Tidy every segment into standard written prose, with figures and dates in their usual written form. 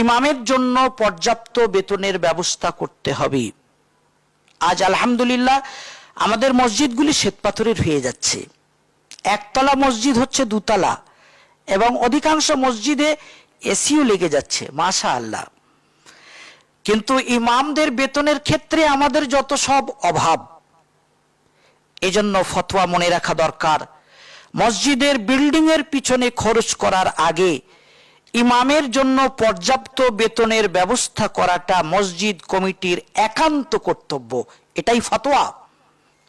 ইমামের জন্য পর্যাপ্ত বেতনের ব্যবস্থা করতে হবে। আজ আলহামদুলিল্লাহ আমাদের মসজিদগুলি শ্বেতপাথরের হয়ে যাচ্ছে। একতলা মসজিদ হচ্ছে দুতলা, এবং অধিকাংশ মসজিদে এসিও লেগে যাচ্ছে, মাশাআল্লাহ। কিন্তু ইমামদের বেতনের ক্ষেত্রে আমাদের যত সব অভাব, এজন্য ফতোয়া মনে রাখা দরকার। মসজিদের বিল্ডিং এর পিছনে খরচ করার আগে ইমামের জন্য পর্যাপ্ত বেতনের ব্যবস্থা করাটা মসজিদ কমিটির একান্ত কর্তব্য। এটাই ফতোয়া।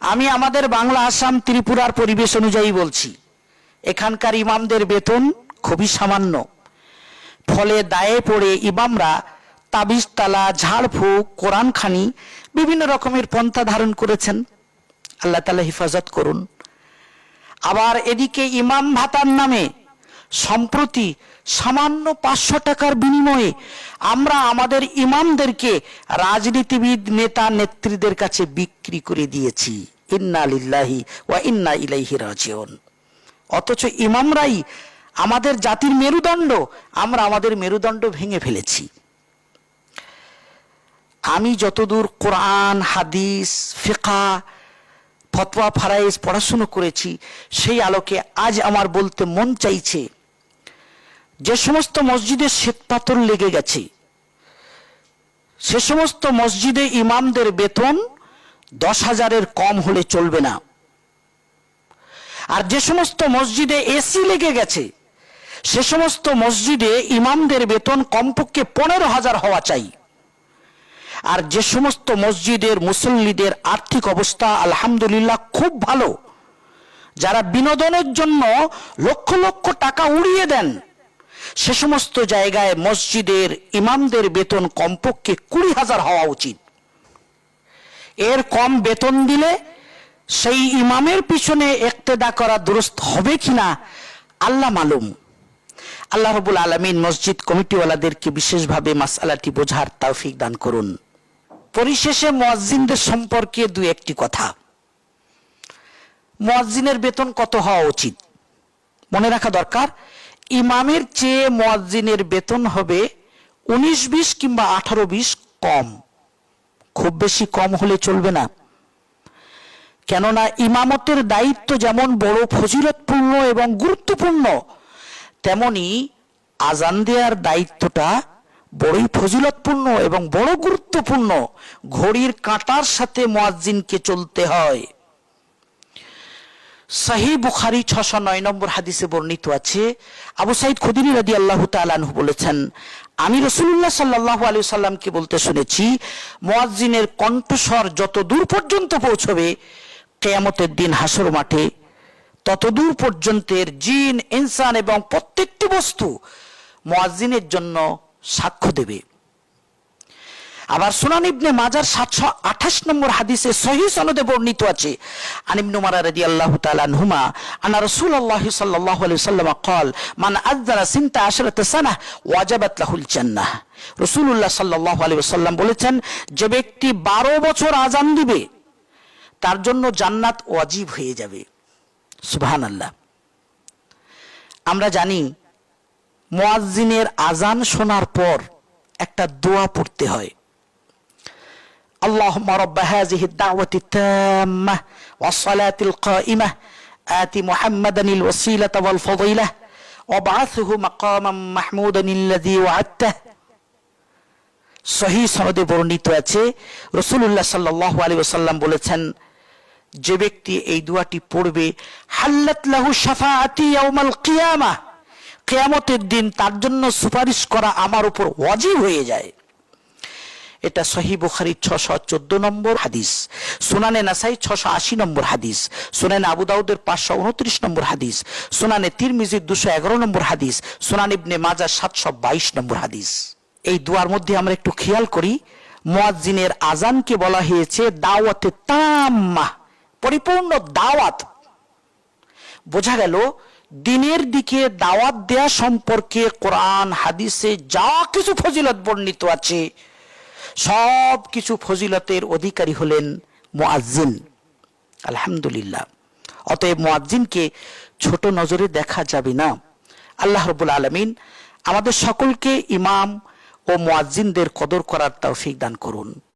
আমি আমাদের বাংলা, আসাম, ত্রিপুরার পরিবেশ অনুযায়ী বলছি, এখানকার ইমামদের বেতন খুবই সামান্য। ফলে দায়ে পড়ে ইমামরা তাবিজ তালা, ঝাড়ফুঁক, কোরআন খানি বিভিন্ন রকমের পন্থা ধারণ করেছেন। আল্লাহ তাআলা হেফাজত করুন। আবার এদিকে ইমাম ভাতার নামে সম্প্রতি সামান্য 500 টাকার বিনিময়ে আমরা আমাদের ইমামদেরকে রাজনীতিবিদ, নেতা, নেত্রীদের কাছে বিক্রি করে দিয়েছি। ইন্না লিল্লাহি ওয়া ইন্না ইলাইহি রাজিউন। অথচ ইমামরাই আমাদের জাতির মেরুদণ্ড, আমরা আমাদের মেরুদণ্ড ভেঙে ফেলেছি। আমি যতদূর কোরআন, হাদিস, ফিকহ, ফতোয়া, ফারায়েজ পড়াশুনো করেছি, সেই আলোকে আজ আমার বলতে মন চাইছে, যে সমস্ত মসজিদে শ্বেতপাথর লেগে গেছে সে সমস্ত মসজিদে ইমামদের বেতন 10,000-এর কম হলে চলবে না। আর যে সমস্ত মসজিদে এসি লেগে গেছে সে সমস্ত মসজিদে ইমামদের বেতন কমপক্ষে 15,000 হওয়া চাই। আর যে সমস্ত মসজিদের মুসল্লিদের আর্থিক অবস্থা আলহামদুলিল্লাহ খুব ভালো, যারা বিনোদনের জন্য লক্ষ লক্ষ টাকা উড়িয়ে দেন, সে সমস্ত জায়গায় মসজিদের ইমামদের বেতন কমপক্ষে 20,000 হওয়া উচিত। এর কম বেতন দিলে সেই ইমামের পিছনে ইক্তেদা করা দুরুস্ত হবে কিনা আল্লাহ মালুম। আল্লাহ রাব্বুল আলামিন মসজিদ কমিটিওয়ালাদেরকে বিশেষভাবে মাসআলাটি বোঝার তৌফিক দান করুন। পরিশেষে মুয়াজ্জিনদের সম্পর্কে দুই একটি কথা। মুয়াজ্জিনের বেতন কত হওয়া উচিত মনে রাখা দরকার। ইমামের চেয়ে মুয়াজ্জিনের বেতন হবে 19-20 কিংবা 18-20 কম। খুব বেশি কম হলে চলবে না। কেননা ইমামতের দায়িত্ব যেমন বড় ফজিলতপূর্ণ এবং গুরুত্বপূর্ণ, তেমনি আজান দেওয়ার দায়িত্বটা বড়ই ফজিলতপূর্ণ এবং বড় গুরুত্বপূর্ণ। ঘড়ির কাঁটার সাথে মুয়াজ্জিনকে চলতে হয়। সহিহ বুখারী 609 নম্বর হাদিসে বর্ণিত আছে, আবু সাঈদ খুদরি রাদিয়াল্লাহু তাআলা আনহু বলেছেন, আমি রাসূলুল্লাহ সাল্লাল্লাহু আলাইহি ওয়াসাল্লামকে বলতে শুনেছি, মুয়াজ্জিনের কণ্ঠস্বর যত দূর পর্যন্ত পৌঁছবে কিয়ামতের দিন হাসর মাঠে, তত দূর পর্যন্তের জিন, ইনসান এবং প্রত্যেকটি বস্তু মুয়াজ্জিনের জন্য সাক্ষ্য দেবে। আবার সুনান ইবনে মাজার 728 নম্বর হাদিসে সহিহ সনদে বর্ণিত আছে, আন ইবনে উমর রাদিয়াল্লাহু তাআলা আনহুমা আন্না রাসূলুল্লাহ সাল্লাল্লাহু আলাইহি ওয়াসাল্লাম قال মান আযযানা 12 সানা ওয়াজাবাত লাহুল জান্নাহ। রাসূলুল্লাহ সাল্লাল্লাহু আলাইহি ওয়াসাল্লাম বলেছেন, যে ব্যক্তি 12 বছর আযান দিবে তার জন্য জান্নাত ওয়াজিব হয়ে যাবে। সুবহানাল্লাহ। আমরা জানি মুয়াজ্জিনের আযান শোনার পর একটা দোয়া পড়তে হয়, اللهم رب هذه الدعوة التامة والصلاة القائمة آت محمدا الوسيلة والفضيلة وابعثه مقاما محمودا الذي وعدته। সহিহ সনদে বর্ণিত আছে, রাসূলুল্লাহ সাল্লাল্লাহু আলাইহি ওয়াসাল্লাম বলেছেন, যে ব্যক্তি এই দোয়াটি পড়বে, হাল্লাত লাহু শাফাআতি ইয়াউমাল কিয়ামাহ, কিয়ামতের দিন তার জন্য সুপারিশ করা আমার উপর ওয়াজিব হয়ে যায়। এটা সহিহ বুখারী 614 নম্বর হাদিস, সুনানে নাসাই 680 নম্বর হাদিস, সুনানে আবু দাউদের 529 নম্বর হাদিস, সুনানে তিরমিজির 211 নম্বর হাদিস, সুনান ইবনে মাজাহ 722 নম্বর হাদিস। এই দুয়ার মধ্যে আমরা একটু খেয়াল করি, মুয়াজ্জিনের আযানকে বলা হয়েছে দাওয়াতে তাম্মা, পরিপূর্ণ দাওয়াত। বোঝা গেল দিনের দিকে দাওয়াত দেয়া সম্পর্কে কোরআন হাদিসে যা কিছু ফজিলত বর্ণিত আছে সব কিছু ফজিলতের অধিকারী হলেন মুয়াজ্জিন। আলহামদুলিল্লাহ। অতএব মুয়াজ্জিনকে ছোট নজরে দেখা যাবে না। আল্লাহ রাব্বুল আলামিন আমাদের সকলকে ইমাম ও মুয়াজ্জিনদের কদর করার তৌফিক দান করুন।